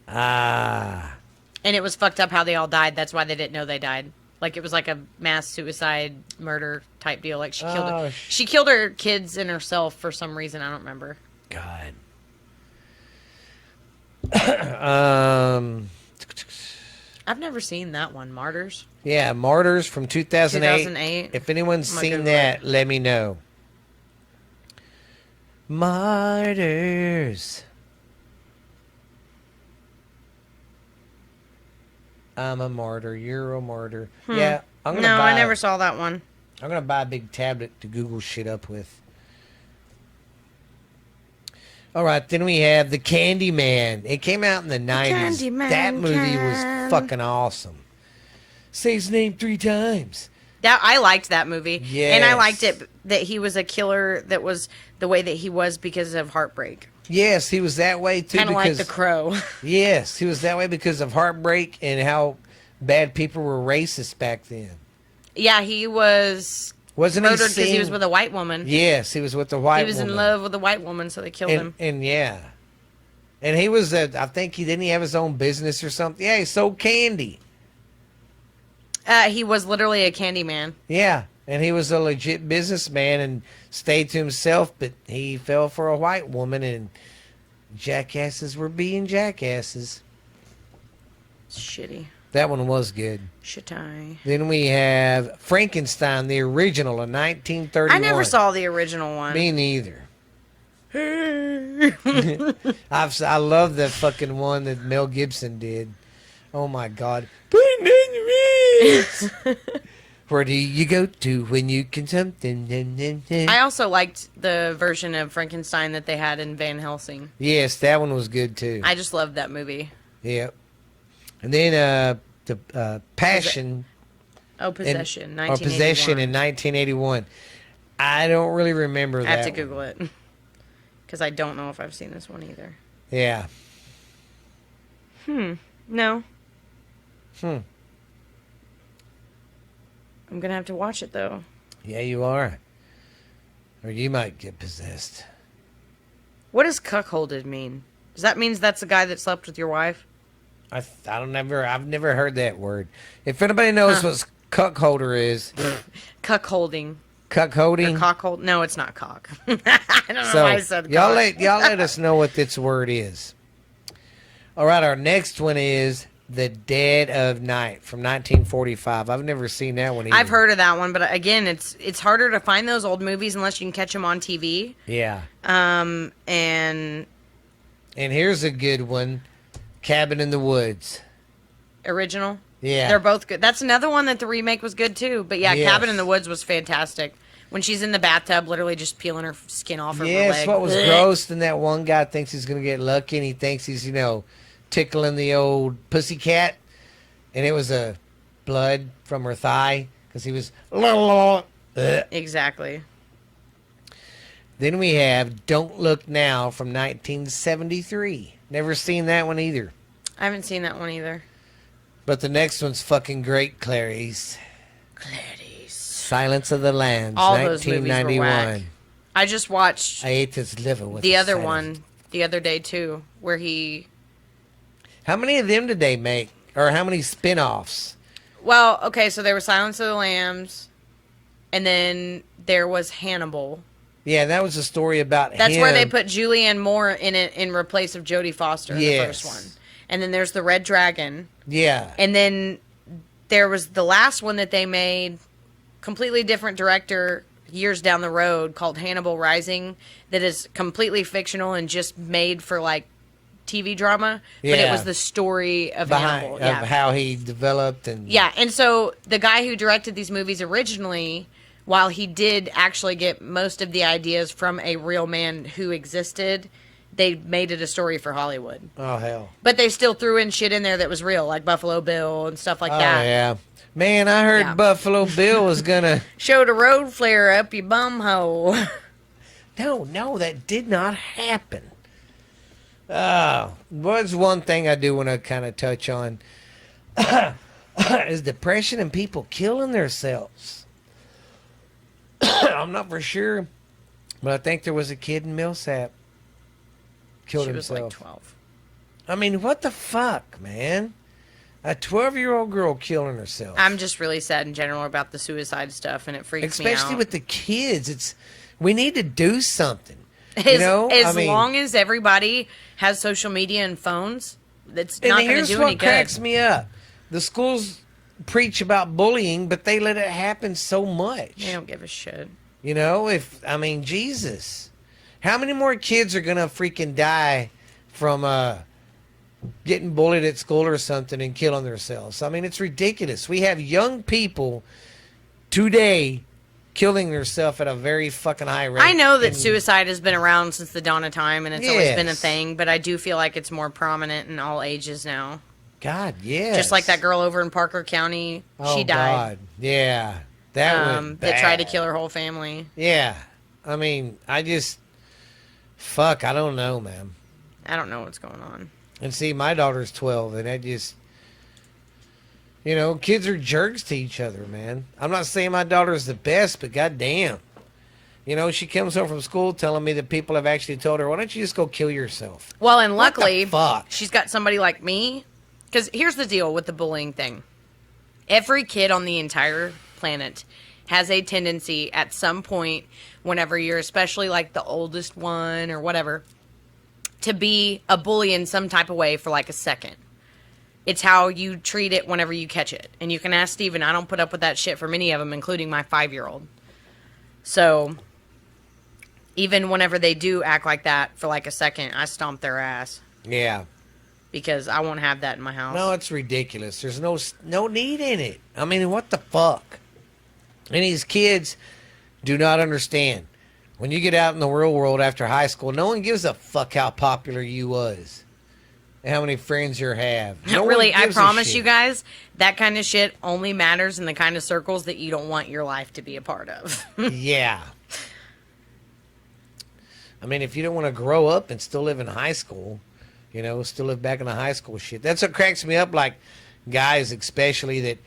Ah. and it was fucked up how they all died. That's why they didn't know they died. Like it was like a mass suicide murder type deal. Like she killed Oh, she killed her kids and herself for some reason. I don't remember. God. I've never seen that one. Martyrs. Yeah, Martyrs from 2008. 2008. If anyone's I'm gonna seen Google that, let me know. Martyrs. I'm a martyr. You're a martyr. Yeah, I'm gonna No, buy. I never saw that one. I'm gonna buy a big tablet to Google shit up with. All right, then we have The Candyman. It came out in the 90s. Candyman That movie can. was fucking awesome. Say his name 3 times. That I liked that movie. Yes. And I liked it that he was a killer that was the way that he was because of heartbreak. Yes, he was that way too. Kind of like the Crow. Yes, he was that way because of heartbreak and how bad people were racist back then. Yeah, he was Wasn't he murdered because he seen- was with a white woman. Yes, he was with the white He was woman. in love with a white woman, so they killed him. And yeah. And he was, I think didn't he have his own business or something? Yeah, he sold candy. He was literally a candy man. Yeah, and he was a legit businessman and stayed to himself, but he fell for a white woman, and jackasses were being jackasses. Shitty. That one was good. Shitty. Then we have Frankenstein, the original in 1931. I never saw the original one. Me neither. I love that fucking one that Mel Gibson did. Oh my God. Where do you go to when you can something? I also liked the version of Frankenstein that they had in Van Helsing. Yes, that one was good too. I just loved that movie. Yep. And then the Passion. Possession, Or Possession in 1981. I don't really remember that. I have to one. Google it. Because I don't know if I've seen this one either. Yeah. No. Hmm. I'm going to have to watch it, though. Yeah, you are. Or you might get possessed. What does cuckolded mean? Does that mean that's the guy that slept with your wife? I've never heard that word. If anybody knows what cuckolder is, Cuckolding. cuckolding. Or cockhold? No, it's not cock. I don't know So why I said y'all cock. let us know what this word is. All right, our next one is The Dead of Night from 1945. I've never seen that one either. I've heard of that one, but again, it's harder to find those old movies unless you can catch them on TV. Yeah. And here's a good one, Cabin in the Woods. original. Yeah. They're both good. That's another one that the remake was good too. But yeah, Yes. Cabin in the Woods was fantastic. When she's in the bathtub, literally just peeling her skin off her Yes, leg. what was Ugh. gross, and that one guy thinks he's going to get lucky, and he thinks he's, tickling the old pussycat, and it was a blood from her thigh, because he was... Ugh. Exactly. Then we have Don't Look Now from 1973. Never seen that one either. I haven't seen that one either. But the next one's fucking great, Clarice. Clarice. Silence of the Lambs, All those movies were 1991. whack. I just watched I ate his liver with the other silence. one the other day too, where he... How many of them did they make? Or how many spin-offs? Well, okay, so there was Silence of the Lambs, and then there was Hannibal. Yeah, that was a story about That's him. where they put Julianne Moore in it in replace of Jodie Foster in the Yes. first one. And then there's the Red Dragon. Yeah. And then there was the last one that they made, completely different director years down the road, called Hannibal Rising, that is completely fictional and just made for like TV drama. But it Yeah. was the story of Hannibal. Behind of how he developed and Yeah, and so the guy who directed these movies originally, while he did actually get most of the ideas from a real man who existed, they made it a story for Hollywood. Oh hell. But they still threw in shit in there that was real, like Buffalo Bill and stuff like Oh that. yeah. Man, I heard Yeah. Buffalo Bill was gonna Showed a road flare up, you bumhole. No, that did not happen. Was one thing I do want to kind of touch on is depression and people killing themselves. I'm not for sure, but I think there was a kid in Millsap killed She was like himself. 12. I mean, what the fuck, man? A 12-year-old girl killing herself. I'm just really sad in general about the suicide stuff, and it freaks me out. Especially with the kids. We need to do something. As long as everybody has social media and phones, that's not going to here's do what any good. cracks me up. The schools preach about bullying, but they let it happen so much. They don't give a shit. Jesus. How many more kids are going to freaking die from getting bullied at school or something and killing themselves? I mean, it's ridiculous. We have young people today killing herself at a very fucking high rate. I know that suicide has been around since the dawn of time, and it's always been a Yes. thing, but I do feel like it's more prominent in all ages now. God, yes. Just like that girl over in Parker County, Oh, she died. God. Yeah. That went bad. That tried to kill her whole family. Yeah. I mean, fuck, I don't know, man. I don't know what's going on. And see, my daughter's 12, and I just, kids are jerks to each other, man. I'm not saying my daughter's the best, but goddamn. She comes home from school telling me that people have actually told her, why don't you just go kill yourself? Well, and luckily, fuck? she's got somebody like me. Because here's the deal with the bullying thing. Every kid on the entire planet has a tendency at some point, whenever you're especially like the oldest one or whatever, to be a bully in some type of way for like a second. It's how you treat it whenever you catch it. And you can ask Steven, I don't put up with that shit for many of them, including my 5-year-old. So, even whenever they do act like that for like a second, I stomp their ass. Yeah. Because I won't have that in my house. No, it's ridiculous. There's no need in it. I mean, what the fuck? And these kids do not understand. When you get out in the real world after high school, no one gives a fuck how popular you was. And how many friends you have. No really, one I gives a promise shit. you guys, that kind of shit only matters in the kind of circles that you don't want your life to be a part of. Yeah. I mean, if you don't want to grow up and still live in high school, still live back in the high school shit. That's what cracks me up, like guys especially that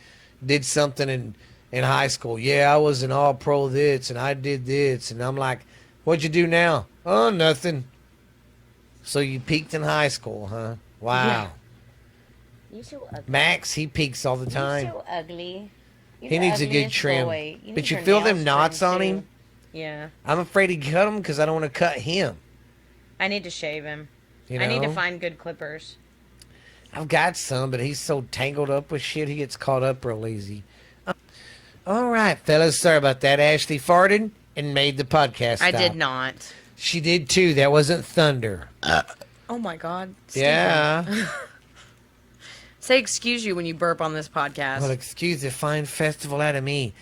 did something in high school. Yeah, I was an all-pro this, and I did this. And I'm like, what'd you do now? Oh, nothing. So you peaked in high school, huh? Wow. Yeah. You're so ugly. Max, he peaks all the time. You're so ugly. You're He the needs a good ugliest trim. boy. But need you your feel them nails knots trimmed, on too. him? Yeah. I'm afraid to cut him because I don't want to cut him. I need to shave him. You I need to know? find good clippers. I've got some, but he's so tangled up with shit, he gets caught up real easy. All right, fellas. Sorry about that. Ashley farted and made the podcast I stop. did not. She did too. That wasn't thunder. Oh my God. Steven. Yeah. Say excuse you when you burp on this podcast. Well, excuse the fine festival out of me.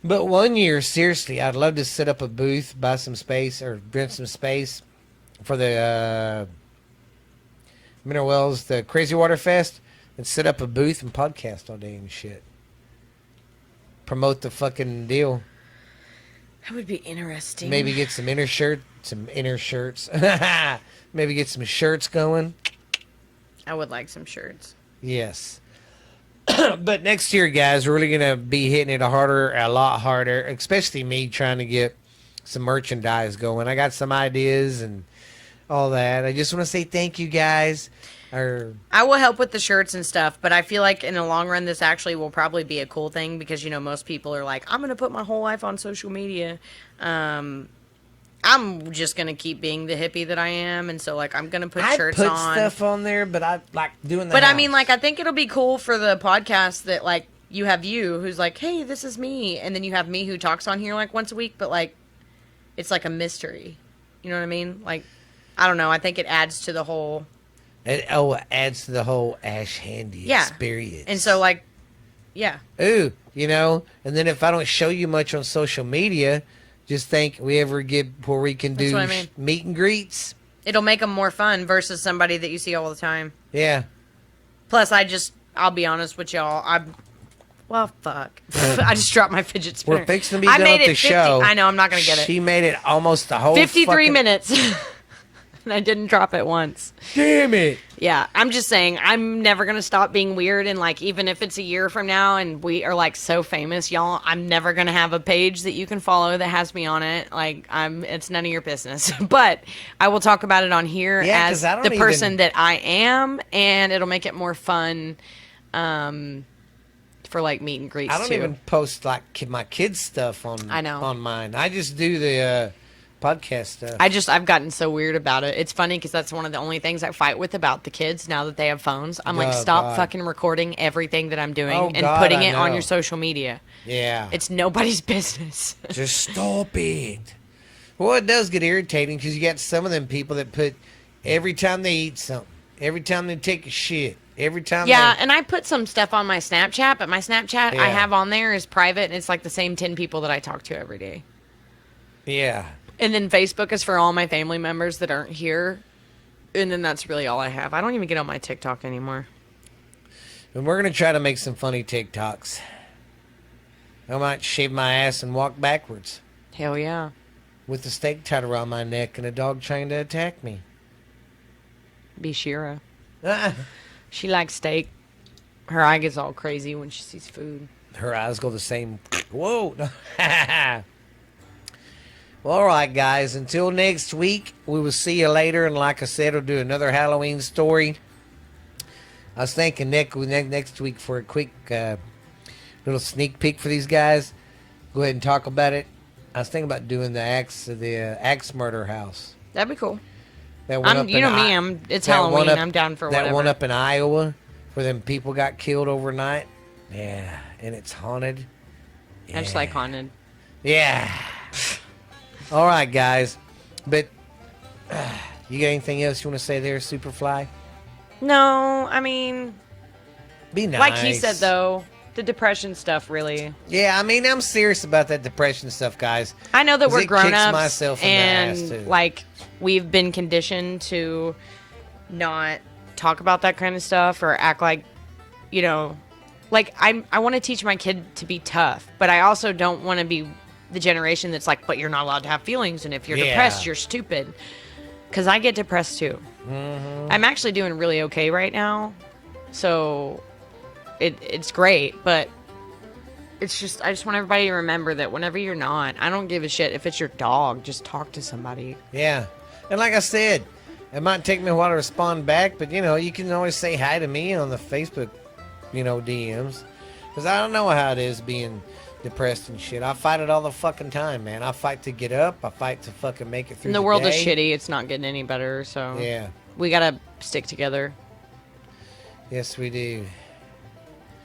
But one year, seriously, I'd love to set up a booth, buy some space, or rent some space for the Mineral Wells, the Crazy Water Fest, and set up a booth and podcast all day and shit. Promote the fucking deal. That would be interesting. Maybe get some inner shirts. Maybe get some shirts going. I would like some shirts. Yes. But next year, guys, we're really going to be hitting it a lot harder, especially me trying to get some merchandise going. I got some ideas and all that. I just want to say thank you, guys. I will help with the shirts and stuff, but I feel like in the long run, this actually will probably be a cool thing because, most people are like, I'm going to put my whole life on social media. I'm just going to keep being the hippie that I am, and so, like, I'm going to put shirts on. I put stuff on there, but I like doing that. But, I mean, like, I think it'll be cool for the podcast that, like, you have you who's like, hey, this is me, and then you have me who talks on here, like, once a week, but, like, it's like a mystery. You know what I mean? Like, I don't know. I think it adds to the whole... It adds to the whole Ash Handy experience. And so, like, yeah. Ooh, and then if I don't show you much on social media, just think we ever get where we can do what I mean. Meet and greets. It'll make them more fun versus somebody that you see all the time. Yeah. Plus, I'll be honest with y'all, well, fuck. I just dropped my fidget spinner. We're fixing to be done with the show. I know, I'm not going to get it. She made it almost the whole 53 minutes. And I didn't drop it once. Damn it. Yeah, I'm just saying, I'm never going to stop being weird. And, like, even if it's a year from now and we are, like, so famous, y'all, I'm never going to have a page that you can follow that has me on it. Like, it's none of your business. But I will talk about it on here as the person that I am, and it'll make it more fun for, like, meet and greets, I don't even post, like, my kids' stuff on mine. I just do the... podcast stuff. I've gotten so weird about it. It's funny because that's one of the only things I fight with about the kids now that they have phones. I'm like, stop fucking recording everything that I'm doing and putting it on your social media. Yeah. It's nobody's business. Just stop it. Well, it does get irritating because you got some of them people that put every time they eat something, every time they take a shit, Every time. Yeah, and I put some stuff on my Snapchat, but my Snapchat I Yeah. have on there is private, and it's like the same 10 people that I talk to every day. Yeah. And then Facebook is for all my family members that aren't here. And then that's really all I have. I don't even get on my TikTok anymore. And we're going to try to make some funny TikToks. I might shave my ass and walk backwards Hell yeah. with a stake tied around my neck and a dog trying to attack me. Be Shira. Ah. She likes steak. Her eye gets all crazy when she sees food. Her eyes go the same. Whoa. Well, all right, guys. Until next week, we will see you later. And like I said, we'll do another Halloween story. I was thinking next week for a quick little sneak peek for these guys. Go ahead and talk about it. I was thinking about doing the axe murder house. That'd be cool. That one up You in know me. It's that Halloween. one up- I'm down for that whatever. one up in Iowa where them people got killed overnight. Yeah, and it's haunted. I just like haunted. Yeah. All right, guys. But you got anything else you want to say there, Superfly? No, I mean, Be nice. like he said though, the depression stuff really. Yeah, I mean, I'm serious about that depression stuff, guys. I know that 'Cause we're it grown kicks ups myself in the ass, too. and like we've been conditioned to not talk about that kind of stuff or act like, you know, like I want to teach my kid to be tough, but I also don't want to be the generation that's like, but you're not allowed to have feelings, and if you're Yeah. depressed, you're stupid. Because I get depressed too. Mm-hmm. I'm actually doing really okay right now, so it's great, but it's just I just want everybody to remember that whenever you're not, I don't give a shit if it's your dog. Just talk to somebody. Yeah. And like I said, it might take me a while to respond back, but, you know, you can always say hi to me on the Facebook, you know, DMs. Because I don't know how it is being depressed and shit. I fight it all the fucking time, man. I fight to get up. I fight to fucking make it through The world is day. shitty. It's not getting any better, so Yeah. we gotta stick together. Yes, we do.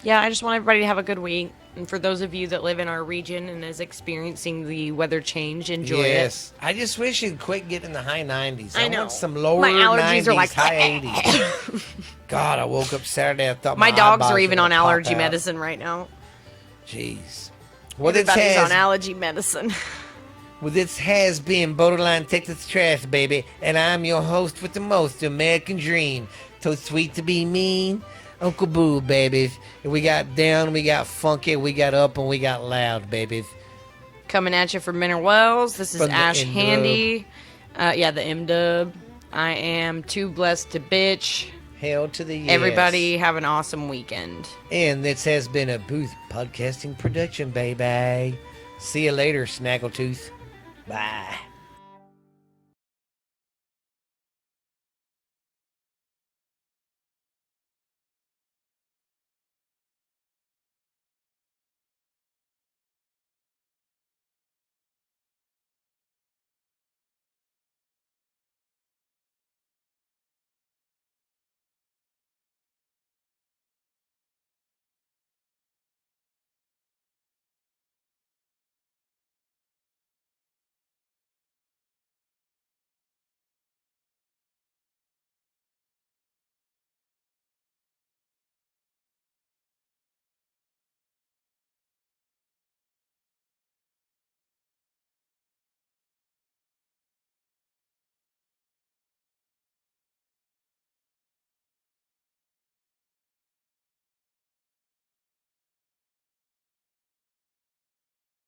Yeah, I just want everybody to have a good week. And for those of you that live in our region and is experiencing the weather change, enjoy it. Yes. I just wish you'd quit getting the high 90s. I know. Want some lower My allergies 90s, are like high 80s. God, I woke up Saturday. I thought My dogs eyeballs are were even on gonna pop allergy out. medicine right now. Jeez. Well, this Everybody's has, on allergy medicine. well, this has been Borderline Texas Trash, baby. And I'm your host with the most, the American Dream. So sweet to be mean. Uncle Boo, babies. And we got down, we got funky, we got up, and we got loud, babies. Coming at you from Minter Wells. This is From the Ash M-Dub. Handy. Yeah, the M-Dub. I am too blessed to bitch. Hell to the yes. Everybody have an awesome weekend. And this has been a Booth Podcasting production, baby. See you later, Snaggletooth. Bye.